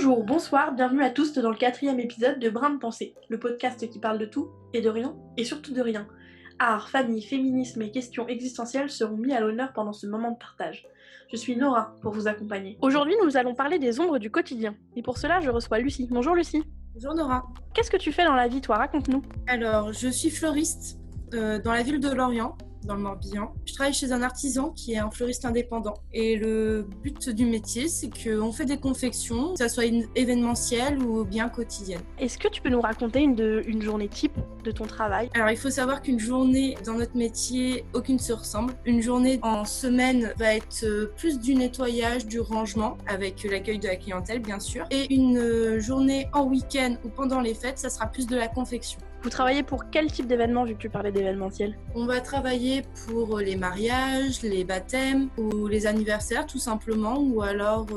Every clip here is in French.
Bonjour, bonsoir, bienvenue à tous dans le 4e épisode de Brin de Pensée, le podcast qui parle de tout et de rien, et surtout de rien. Art, famille, féminisme et questions existentielles seront mis à l'honneur pendant ce moment de partage. Je suis Nora pour vous accompagner. Aujourd'hui, nous allons parler des ombres du quotidien. Et pour cela, je reçois Lucie. Bonjour Lucie. Bonjour Nora. Qu'est-ce que tu fais dans la vie, toi? Raconte-nous. Alors, je suis fleuriste dans la ville de Lorient, dans le Morbihan. Je travaille chez un artisan qui est un fleuriste indépendant. Et le but du métier, c'est qu'on fait des confections, que ça soit événementielle ou bien quotidienne. Est-ce que tu peux nous raconter une journée type de ton travail? Alors, il faut savoir qu'une journée dans notre métier, aucune se ressemble. Une journée en semaine va être plus du nettoyage, du rangement, avec l'accueil de la clientèle, bien sûr. Et une journée en week-end ou pendant les fêtes, ça sera plus de la confection. Vous travaillez pour quel type d'événement, vu que tu parlais d'événementiel? On va travailler pour les mariages, les baptêmes ou les anniversaires tout simplement, ou alors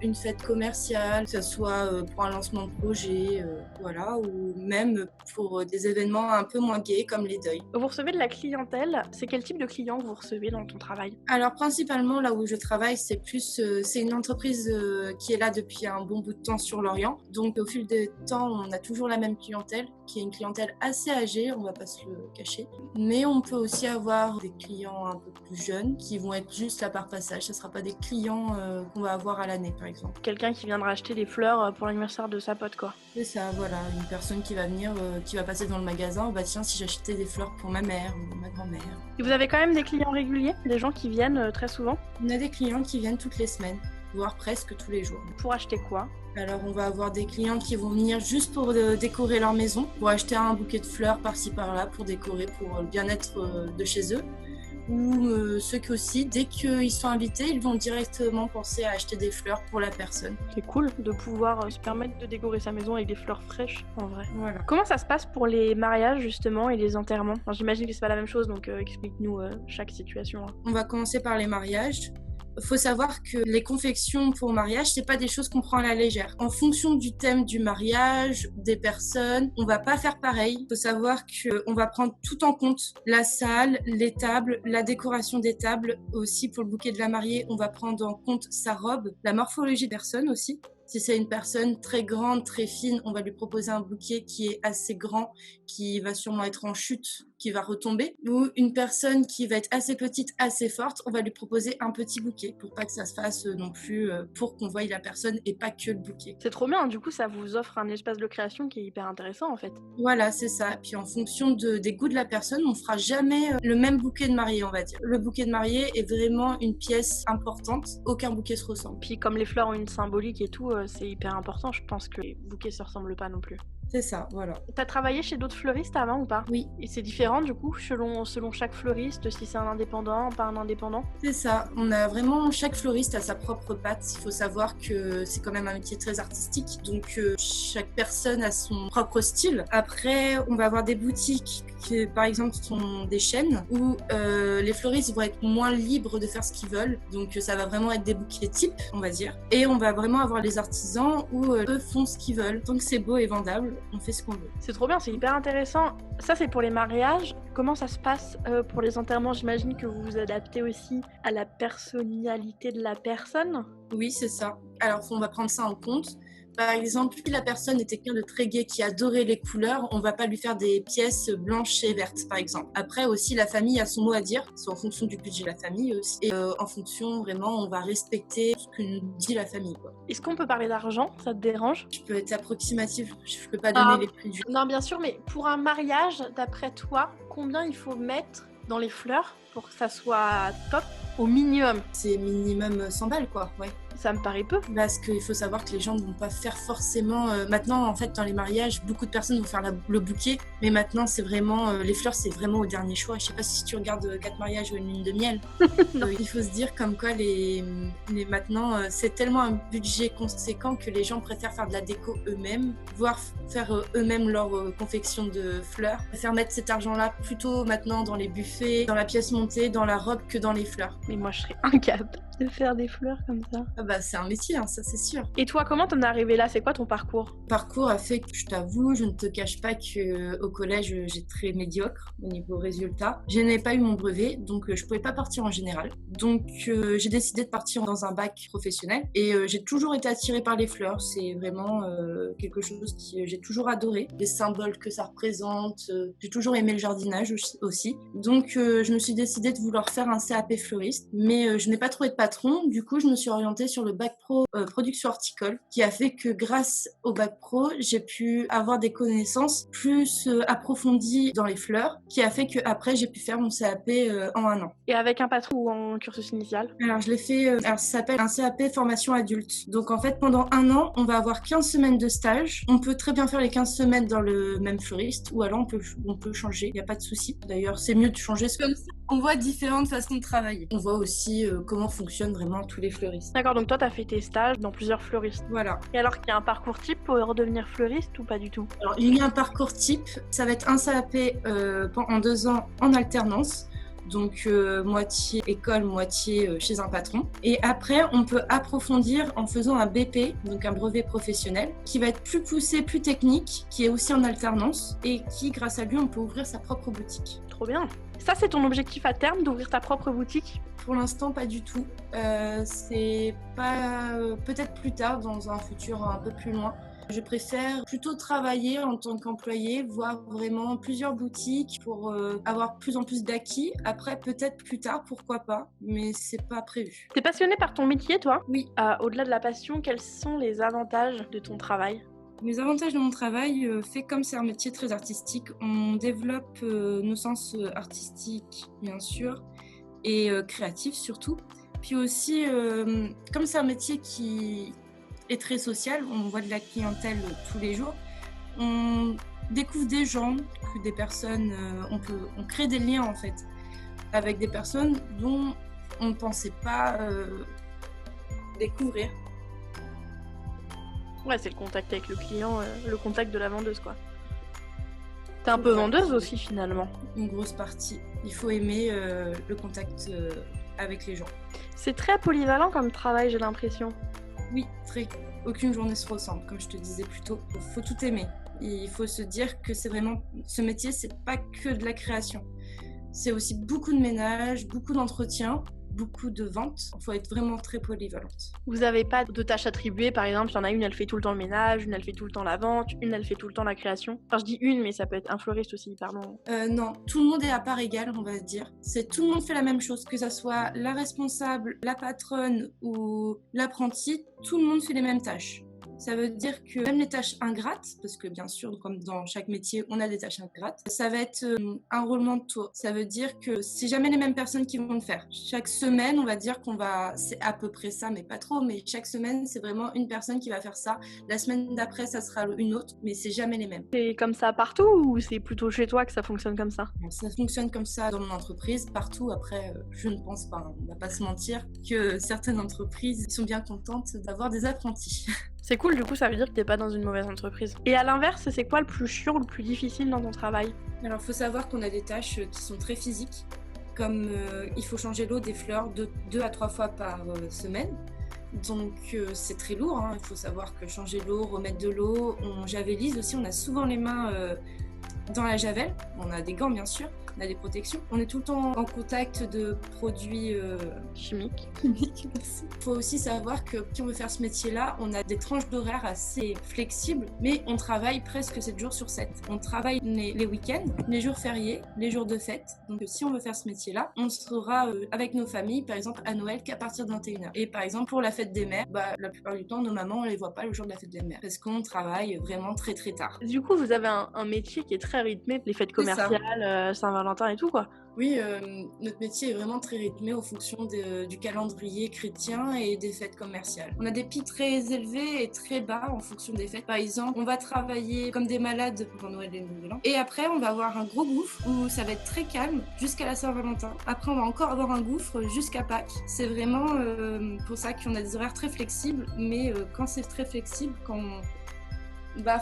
une fête commerciale, que ce soit pour un lancement de projet, voilà, ou même pour des événements un peu moins gais comme les deuils. Vous recevez de la clientèle, c'est quel type de client que vous recevez dans ton travail? Alors principalement là où je travaille, c'est une entreprise qui est là depuis un bon bout de temps sur Lorient. Donc au fil du temps, on a toujours la même clientèle, qui est une clientèle assez âgée, on va pas se le cacher. Mais on peut aussi avoir des clients un peu plus jeunes qui vont être juste là par passage. Ce sera pas des clients qu'on va avoir à l'année par exemple. Quelqu'un qui viendra acheter des fleurs pour l'anniversaire de sa pote, quoi. C'est ça, voilà, une personne qui va venir, qui va passer dans le magasin, bah tiens, si j'achetais des fleurs pour ma mère ou ma grand-mère. Et vous avez quand même des clients réguliers, des gens qui viennent très souvent? On a des clients qui viennent toutes les semaines, voire presque tous les jours. Pour acheter quoi? Alors on va avoir des clients qui vont venir juste pour décorer leur maison, pour acheter un bouquet de fleurs par-ci par-là, pour décorer, pour le bien-être de chez eux. Ou ceux qui aussi, dès qu'ils sont invités, ils vont directement penser à acheter des fleurs pour la personne. C'est cool de pouvoir se permettre de décorer sa maison avec des fleurs fraîches, en vrai. Voilà. Comment ça se passe pour les mariages, justement, et les enterrements? Enfin, j'imagine que c'est pas la même chose, donc explique-nous chaque situation. On va commencer par les mariages. Faut savoir que les confections pour mariage, c'est pas des choses qu'on prend à la légère. En fonction du thème du mariage, des personnes, on va pas faire pareil. Faut savoir que on va prendre tout en compte. La salle, les tables, la décoration des tables. Aussi, pour le bouquet de la mariée, on va prendre en compte sa robe, la morphologie de la personne aussi. Si c'est une personne très grande, très fine, on va lui proposer un bouquet qui est assez grand, qui va sûrement être en chute, qui va retomber. Ou une personne qui va être assez petite, assez forte, on va lui proposer un petit bouquet pour pas que ça se fasse non plus pour qu'on voie la personne et pas que le bouquet. C'est trop bien, du coup ça vous offre un espace de création qui est hyper intéressant en fait. Voilà, c'est ça. Puis en fonction des goûts de la personne, on fera jamais le même bouquet de mariée, on va dire. Le bouquet de mariée est vraiment une pièce importante. Aucun bouquet se ressemble. Puis comme les fleurs ont une symbolique et tout, c'est hyper important. Je pense que les bouquets se ressemblent pas non plus. C'est ça, voilà. T'as travaillé chez d'autres fleuristes avant ou pas? Oui. Et c'est différent du coup selon chaque fleuriste, si c'est un indépendant, pas un indépendant? C'est ça, on a vraiment, chaque fleuriste a sa propre patte. Il faut savoir que c'est quand même un métier très artistique, donc chaque personne a son propre style. Après, on va avoir des boutiques qui, par exemple, sont des chaînes où les fleuristes vont être moins libres de faire ce qu'ils veulent. Donc ça va vraiment être des bouquets types, on va dire. Et on va vraiment avoir les artisans où eux font ce qu'ils veulent. Tant que c'est beau et vendable, on fait ce qu'on veut. C'est trop bien, c'est hyper intéressant. Ça, c'est pour les mariages. Comment ça se passe pour les enterrements? J'imagine que vous vous adaptez aussi à la personnalité de la personne. Oui, c'est ça. Alors, on va prendre ça en compte. Par exemple, si la personne était quelqu'un de très gai qui adorait les couleurs, on va pas lui faire des pièces blanches et vertes, par exemple. Après aussi, la famille a son mot à dire, c'est en fonction du budget de la famille aussi. Et en fonction, vraiment, on va respecter ce que nous dit la famille, quoi. Est-ce qu'on peut parler d'argent? Ça te dérange? Je peux être approximative, je peux pas donner les prix du... Non, bien sûr, mais pour un mariage, d'après toi, combien il faut mettre dans les fleurs pour que ça soit top au minimum? C'est minimum 100 balles, quoi, ouais. Ça me paraît peu. Parce qu'il faut savoir que les gens ne vont pas faire forcément... maintenant, en fait, dans les mariages, beaucoup de personnes vont faire le bouquet. Mais maintenant, c'est vraiment... les fleurs, c'est vraiment au dernier choix. Je sais pas si tu regardes 4 mariages ou une lune de miel. Il faut se dire comme quoi, maintenant, c'est tellement un budget conséquent que les gens préfèrent faire de la déco eux-mêmes, voire faire eux-mêmes leur confection de fleurs. Faire mettre cet argent-là plutôt maintenant dans les buffets, dans la pièce montée, dans la robe que dans les fleurs. Mais moi, je serais incapable. de faire des fleurs comme ça. Ah bah c'est un métier, hein, ça c'est sûr. Et toi, comment t'en es arrivée là? C'est quoi ton parcours? Le parcours a fait que je t'avoue, je ne te cache pas qu'au collège j'ai très médiocre au niveau résultat. Je n'avais pas eu mon brevet, donc je pouvais pas partir en général. Donc j'ai décidé de partir dans un bac professionnel et j'ai toujours été attirée par les fleurs. C'est vraiment quelque chose que j'ai toujours adoré. Les symboles que ça représente. J'ai toujours aimé le jardinage aussi. Donc je me suis décidée de vouloir faire un CAP fleuriste, mais je n'ai pas trouvé de patron. Du coup, je me suis orientée sur le bac pro production horticole, qui a fait que grâce au bac pro, j'ai pu avoir des connaissances plus approfondies dans les fleurs, qui a fait qu'après j'ai pu faire mon CAP en 1 an. Et avec un patron ou en cursus initial? Alors je l'ai fait, alors ça s'appelle un CAP formation adulte. Donc en fait pendant 1 an, on va avoir 15 semaines de stage. On peut très bien faire les 15 semaines dans le même fleuriste, ou alors on peut changer, il n'y a pas de souci. D'ailleurs c'est mieux de changer, c'est comme ça. On voit différentes façons de travailler. On voit aussi comment fonctionnent vraiment tous les fleuristes. D'accord, donc toi t'as fait tes stages dans plusieurs fleuristes. Voilà. Et alors qu'il y a un parcours type pour redevenir fleuriste ou pas du tout? Alors il y a un parcours type, ça va être un CAP en 2 ans en alternance. Donc moitié école, moitié chez un patron. Et après, on peut approfondir en faisant un BP, donc un brevet professionnel, qui va être plus poussé, plus technique, qui est aussi en alternance, et qui, grâce à lui, on peut ouvrir sa propre boutique. Trop bien. Ça, c'est ton objectif à terme, d'ouvrir ta propre boutique? Pour l'instant, pas du tout. C'est pas peut-être plus tard, dans un futur un peu plus loin. Je préfère plutôt travailler en tant qu'employé, voir vraiment plusieurs boutiques pour avoir plus en plus d'acquis. Après, peut-être plus tard, pourquoi pas, mais c'est pas prévu. T'es passionnée par ton métier, toi? Oui. Au-delà de la passion, quels sont les avantages de ton travail? Les avantages de mon travail, fait comme c'est un métier très artistique, on développe nos sens artistiques, bien sûr, et créatifs surtout. Puis aussi, comme c'est un métier qui est très social, on voit de la clientèle tous les jours, on découvre des gens, des personnes, on crée des liens en fait avec des personnes dont on ne pensait pas découvrir. Ouais, c'est le contact avec le client, le contact de la vendeuse, quoi. T'es un peu vendeuse aussi, finalement. Une grosse partie. Il faut aimer le contact avec les gens. C'est très polyvalent comme travail, j'ai l'impression. Oui, très. Aucune journée se ressemble, comme je te disais plus tôt. Il faut tout aimer. Il faut se dire que c'est vraiment... Ce métier, c'est pas que de la création. C'est aussi beaucoup de ménage, beaucoup d'entretien, beaucoup de ventes. Il faut être vraiment très polyvalente. Vous avez pas de tâches attribuées, par exemple, il y en a une, elle fait tout le temps le ménage, une, elle fait tout le temps la vente, une, elle fait tout le temps la création. Enfin, je dis une, mais ça peut être un fleuriste aussi, pardon. Non, tout le monde est à part égale, on va dire. C'est tout le monde fait la même chose, que ça soit la responsable, la patronne ou l'apprenti, tout le monde fait les mêmes tâches. Ça veut dire que même les tâches ingrates, parce que bien sûr, comme dans chaque métier, on a des tâches ingrates, ça va être un roulement de tour. Ça veut dire que c'est jamais les mêmes personnes qui vont le faire. Chaque semaine, on va dire c'est à peu près ça, mais pas trop, mais chaque semaine, c'est vraiment une personne qui va faire ça. La semaine d'après, ça sera une autre, mais c'est jamais les mêmes. C'est comme ça partout ou c'est plutôt chez toi que ça fonctionne comme ça? Ça fonctionne comme ça dans mon entreprise, partout. Après, je ne pense pas, on va pas se mentir, que certaines entreprises sont bien contentes d'avoir des apprentis. C'est cool, du coup, ça veut dire que t'es pas dans une mauvaise entreprise. Et à l'inverse, c'est quoi le plus chiant ou le plus difficile dans ton travail? Alors, il faut savoir qu'on a des tâches qui sont très physiques, comme il faut changer l'eau des fleurs 2 à 3 fois par semaine. Donc, c'est très lourd, hein. Il faut savoir que changer l'eau, remettre de l'eau, on javélise aussi, on a souvent les mains dans la javel. On a des gants, bien sûr. On a des protections. On est tout le temps en contact de produits chimiques. Merci. Il faut aussi savoir que si on veut faire ce métier-là, on a des tranches d'horaire assez flexibles, mais on travaille presque 7 jours sur 7. On travaille les week-ends, les jours fériés, les jours de fête. Donc si on veut faire ce métier-là, on sera avec nos familles, par exemple à Noël, qu'à partir de 21h. Et par exemple pour la fête des mères, la plupart du temps, nos mamans, on les voit pas le jour de la fête des mères, parce qu'on travaille vraiment très très tard. Du coup, vous avez un métier qui est très rythmé, les fêtes commerciales, Saint-Valentin et tout, quoi. Oui, notre métier est vraiment très rythmé en fonction du calendrier chrétien et des fêtes commerciales. On a des pics très élevés et très bas en fonction des fêtes. Par exemple, on va travailler comme des malades pendant Noël et Nouvel An. Et après, on va avoir un gros gouffre où ça va être très calme jusqu'à la Saint-Valentin. Après, on va encore avoir un gouffre jusqu'à Pâques. C'est vraiment pour ça qu'on a des horaires très flexibles. Mais quand c'est très flexible,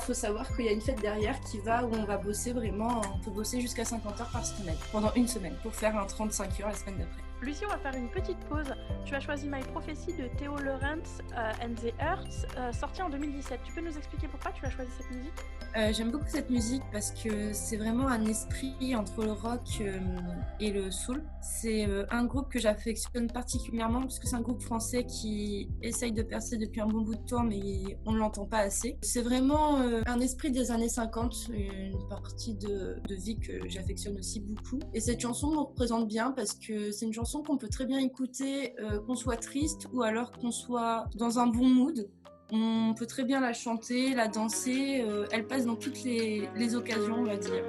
faut savoir qu'il y a une fête derrière où on va bosser vraiment, on peut bosser jusqu'à 50 heures par semaine, pendant une semaine, pour faire un 35 heures la semaine d'après. Lucie, on va faire une petite pause Tu as choisi My Prophecy de Theo Lawrence and the Earth, sorti en 2017. Tu peux nous expliquer pourquoi tu as choisi cette musique ? J'aime beaucoup cette musique parce que c'est vraiment un esprit entre le rock et le soul. C'est un groupe que j'affectionne particulièrement parce que c'est un groupe français qui essaye de percer depuis un bon bout de temps, mais on ne l'entend pas assez. C'est vraiment un esprit des années 50, une partie de vie que j'affectionne aussi beaucoup. Et cette chanson me représente bien parce que c'est une chanson qu'on peut très bien écouter, qu'on soit triste ou alors qu'on soit dans un bon mood. On peut très bien la chanter, la danser, elle passe dans toutes les occasions, on va dire.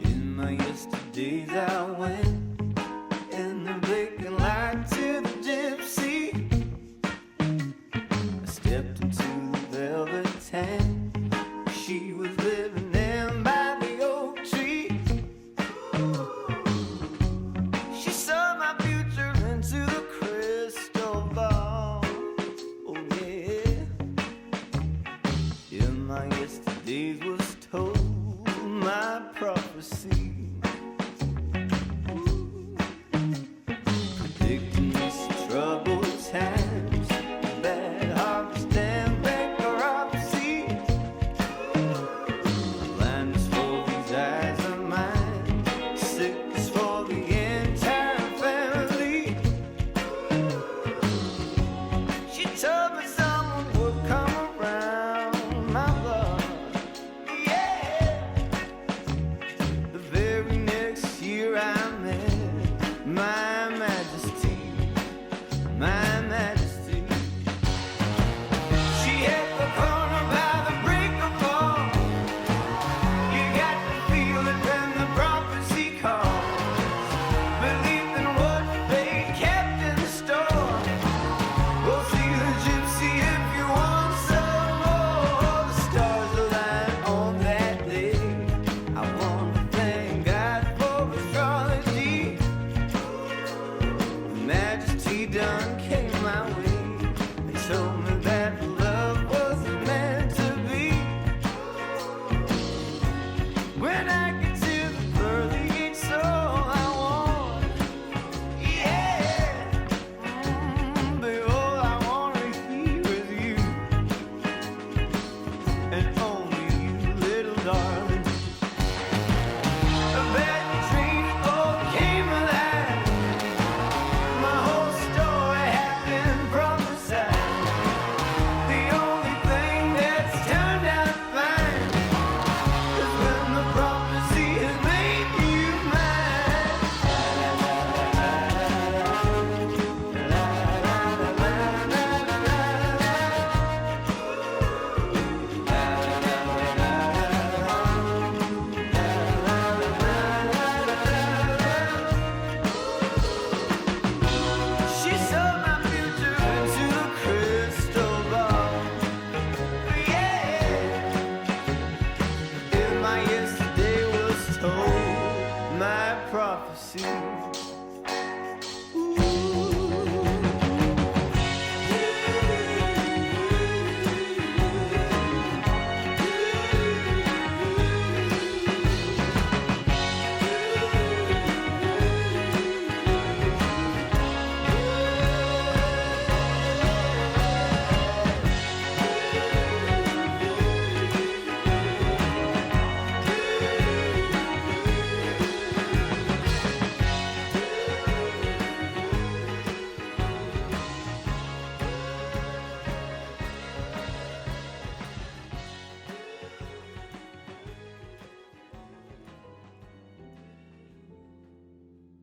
In my yesterdays I went in the vacant light to the gypsy. I stepped into the velvet tent. She was living in by the oak tree. She saw my future into the crystal ball. Oh yeah. In my yesterdays was told my prophecy. Predicting this troubled times, bad harvest and bankruptcy. Blindness for these eyes of mine, sickness for the entire family. She told me someone would come around my blood. Yeah. The very next year I met my majesty, my majesty. She hit the corner by the break of dawn. You got to feel it when the prophecy calls. Believe in what they kept in store. Go see the gypsy if you want some more. The stars align on that day. I want to thank God for astrology. The majesty done came my way. They told me that love wasn't meant to be. When I get to the pearly gates, so I want, yeah. Babe, all I want is be with you, and only you, little darling. A bad dream all came alive. My whole story had been prophesied. The only thing that's turned out fine is when the prophecy has made you mine. She saw my future into the crystal ball. Yeah. If my yesterday was told my prophecy.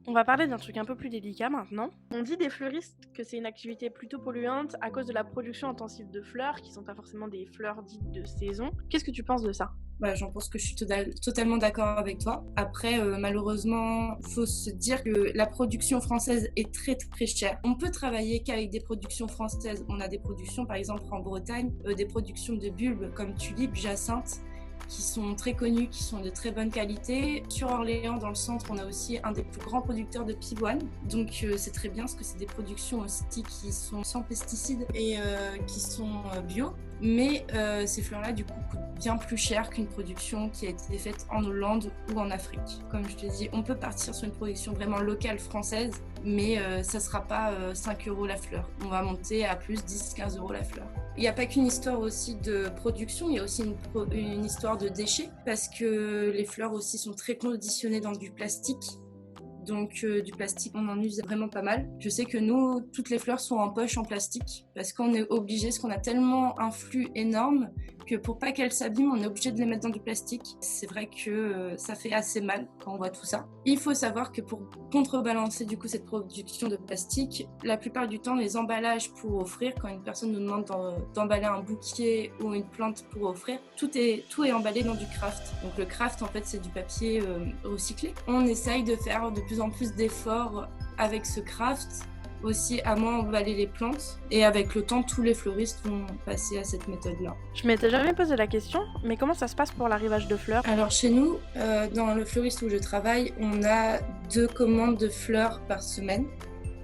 On va parler d'un truc un peu plus délicat maintenant. On dit des fleuristes que c'est une activité plutôt polluante à cause de la production intensive de fleurs, qui sont pas forcément des fleurs dites de saison. Qu'est-ce que tu penses de ça ? J'en pense que je suis totalement d'accord avec toi. Après, malheureusement, il faut se dire que la production française est très très chère. On peut travailler qu'avec des productions françaises. On a des productions, par exemple en Bretagne, des productions de bulbes comme tulipes, jacinthes, qui sont très connus, qui sont de très bonne qualité. Sur Orléans, dans le centre, on a aussi un des plus grands producteurs de pivoine. Donc c'est très bien parce que c'est des productions aussi qui sont sans pesticides et qui sont bio. Mais ces fleurs-là, du coup, coûtent bien plus cher qu'une production qui a été faite en Hollande ou en Afrique. Comme je te dis, on peut partir sur une production vraiment locale française, mais ça ne sera pas 5 € la fleur. On va monter à plus 10-15 € la fleur. Il n'y a pas qu'une histoire aussi de production, il y a aussi une histoire de déchets, parce que les fleurs aussi sont très conditionnées dans du plastique. Donc du plastique, on en use vraiment pas mal. Je sais que nous, toutes les fleurs sont en poche en plastique parce qu'on est obligé, parce qu'on a tellement un flux énorme que pour pas qu'elles s'abîment, on est obligé de les mettre dans du plastique. C'est vrai que ça fait assez mal quand on voit tout ça. Il faut savoir que pour contrebalancer du coup cette production de plastique, la plupart du temps, les emballages pour offrir, quand une personne nous demande d'emballer un bouquet ou une plante pour offrir, tout est emballé dans du craft. Donc le craft, en fait, c'est du papier recyclé. On essaye de faire de plus en plus d'efforts avec ce craft, aussi à moins emballer les plantes, et avec le temps tous les fleuristes vont passer à cette méthode là. Je m'étais jamais posé la question, mais comment ça se passe pour l'arrivage de fleurs? Alors chez nous, dans le fleuriste où je travaille, on a 2 commandes de fleurs par semaine.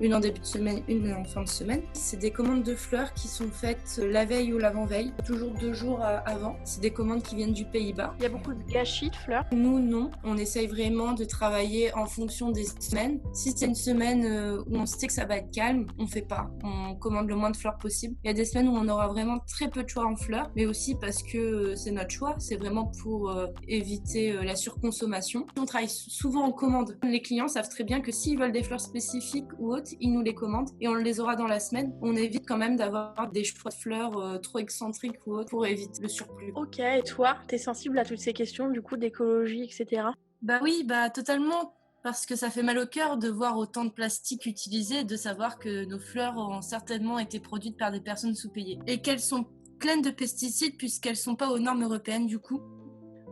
Une en début de semaine, une en fin de semaine. C'est des commandes de fleurs qui sont faites la veille ou l'avant-veille, toujours 2 jours avant. C'est des commandes qui viennent du Pays-Bas. Il y a beaucoup de gâchis de fleurs. Nous, non. On essaye vraiment de travailler en fonction des semaines. Si c'est une semaine où on sait que ça va être calme, on fait pas. On commande le moins de fleurs possible. Il y a des semaines où on aura vraiment très peu de choix en fleurs, mais aussi parce que c'est notre choix. C'est vraiment pour éviter la surconsommation. On travaille souvent en commande. Les clients savent très bien que s'ils veulent des fleurs spécifiques ou autres, ils nous les commandent et on les aura dans la semaine. On évite quand même d'avoir des choix de fleurs trop excentriques ou autres pour éviter le surplus. Ok, et toi, t'es sensible à toutes ces questions du coup d'écologie, etc. Bah oui, totalement. Parce que ça fait mal au cœur de voir autant de plastique utilisé et de savoir que nos fleurs ont certainement été produites par des personnes sous-payées. Et qu'elles sont pleines de pesticides puisqu'elles sont pas aux normes européennes du coup.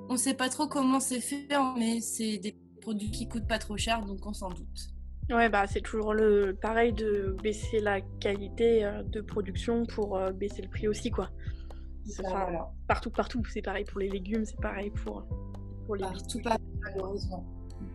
On sait pas trop comment c'est fait, mais c'est des produits qui coûtent pas trop cher, donc on s'en doute. Ouais, c'est toujours le pareil de baisser la qualité de production pour baisser le prix aussi, quoi. Enfin, Voilà. Partout, c'est pareil pour les légumes, c'est pareil pour les Partout pas, malheureusement.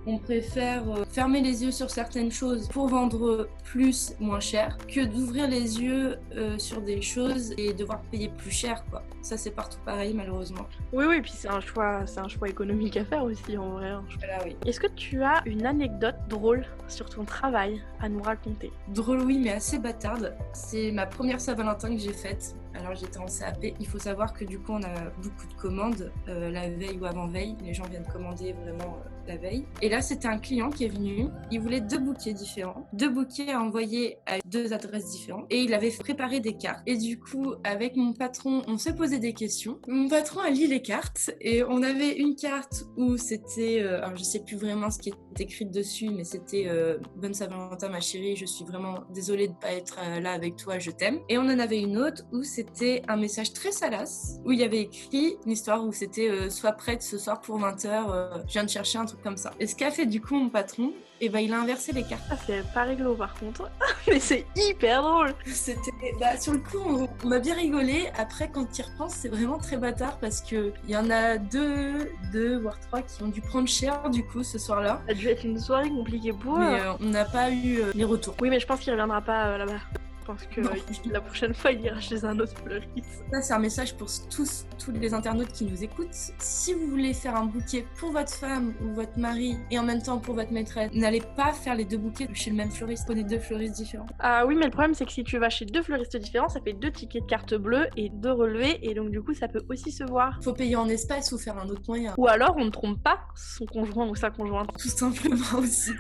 On préfère fermer les yeux sur certaines choses pour vendre plus, moins cher, que d'ouvrir les yeux sur des choses et devoir payer plus cher, quoi. Ça, c'est partout pareil, malheureusement. Oui, puis c'est un choix économique à faire aussi, en vrai. Voilà, oui. Est-ce que tu as une anecdote drôle sur ton travail à nous raconter? Drôle, oui, mais assez bâtarde. C'est ma première Saint-Valentin que j'ai faite. Alors j'étais en CAP. Il faut savoir que du coup on a beaucoup de commandes la veille ou avant-veille. Les gens viennent commander vraiment la veille. Et là c'était un client qui est venu. Il voulait 2 bouquets différents. 2 bouquets à envoyer à 2 adresses différentes. Et il avait préparé des cartes. Et du coup avec mon patron on s'est posé des questions. Mon patron a lu les cartes. Et on avait une carte où c'était... alors je sais plus vraiment ce qui est écrit dessus. Mais c'était Bonne Saint-Valentin ma chérie. Je suis vraiment désolée de pas être là avec toi. Je t'aime. Et on en avait une autre où c'était un message très salace, où il y avait écrit une histoire où c'était sois prête ce soir pour 20h, je viens de chercher un truc comme ça. Et ce qu'a fait du coup mon patron, et il a inversé les cartes. Ah, c'est pas rigolo par contre, mais c'est hyper drôle. C'était, sur le coup, on a bien rigolé. Après, quand tu y repenses, c'est vraiment très bâtard parce que il y en a 2 voire 3 qui ont dû prendre cher du coup ce soir-là. Ça a dû être une soirée compliquée pour eux. Mais on n'a pas eu les retours. Oui, mais je pense qu'il reviendra pas là-bas. Je pense que la prochaine fois, il ira chez un autre fleuriste. Ça, c'est un message pour tous les internautes qui nous écoutent. Si vous voulez faire un bouquet pour votre femme ou votre mari et en même temps pour votre maîtresse, n'allez pas faire les 2 bouquets chez le même fleuriste. Prenez 2 fleuristes différents. Ah oui, mais le problème, c'est que si tu vas chez 2 fleuristes différents, ça fait 2 tickets de carte bleue et 2 relevés, et donc du coup, ça peut aussi se voir. Faut payer en espèces ou faire un autre moyen. Ou alors, on ne trompe pas son conjoint ou sa conjointe. Tout simplement aussi.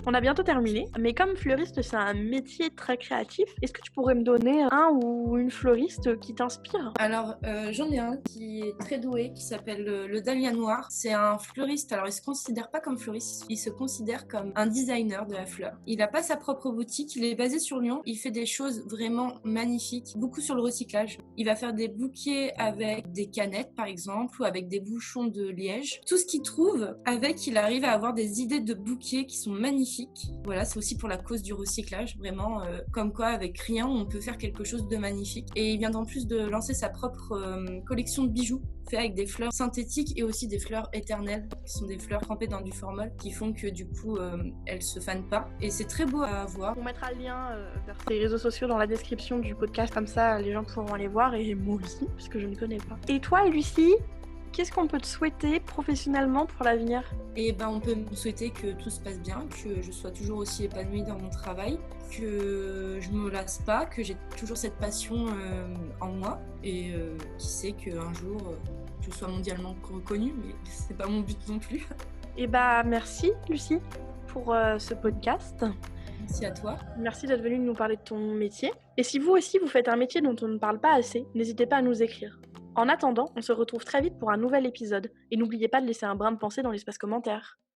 On a bientôt terminé, mais comme fleuriste, c'est un métier très créatif. Est-ce que tu pourrais me donner un ou une fleuriste qui t'inspire? Alors, j'en ai un qui est très doué, qui s'appelle le Dahlia Noir. C'est un fleuriste, alors il se considère pas comme fleuriste, il se considère comme un designer de la fleur. Il a pas sa propre boutique, il est basé sur Lyon, il fait des choses vraiment magnifiques, beaucoup sur le recyclage. Il va faire des bouquets avec des canettes par exemple, ou avec des bouchons de liège. Tout ce qu'il trouve, il arrive à avoir des idées de bouquets qui sont magnifiques magnifique. Voilà, c'est aussi pour la cause du recyclage, vraiment, comme quoi avec rien on peut faire quelque chose de magnifique. Et il vient en plus de lancer sa propre collection de bijoux fait avec des fleurs synthétiques et aussi des fleurs éternelles, qui sont des fleurs trempées dans du formol, qui font que du coup elles se fanent pas. Et c'est très beau à voir. On mettra le lien vers tes réseaux sociaux dans la description du podcast, comme ça les gens pourront aller voir, et moi aussi, parce que je ne connais pas. Et toi, Lucie, qu'est-ce qu'on peut te souhaiter professionnellement pour l'avenir ? Et ben, on peut me souhaiter que tout se passe bien, que je sois toujours aussi épanouie dans mon travail, que je me lasse pas, que j'ai toujours cette passion en moi, et qui sait qu'un jour je sois mondialement reconnue, mais c'est pas mon but non plus. Et bah merci Lucie pour ce podcast. Merci à toi. Merci d'être venue nous parler de ton métier. Et si vous aussi vous faites un métier dont on ne parle pas assez, n'hésitez pas à nous écrire. En attendant, on se retrouve très vite pour un nouvel épisode. Et n'oubliez pas de laisser un brin de pensée dans l'espace commentaire.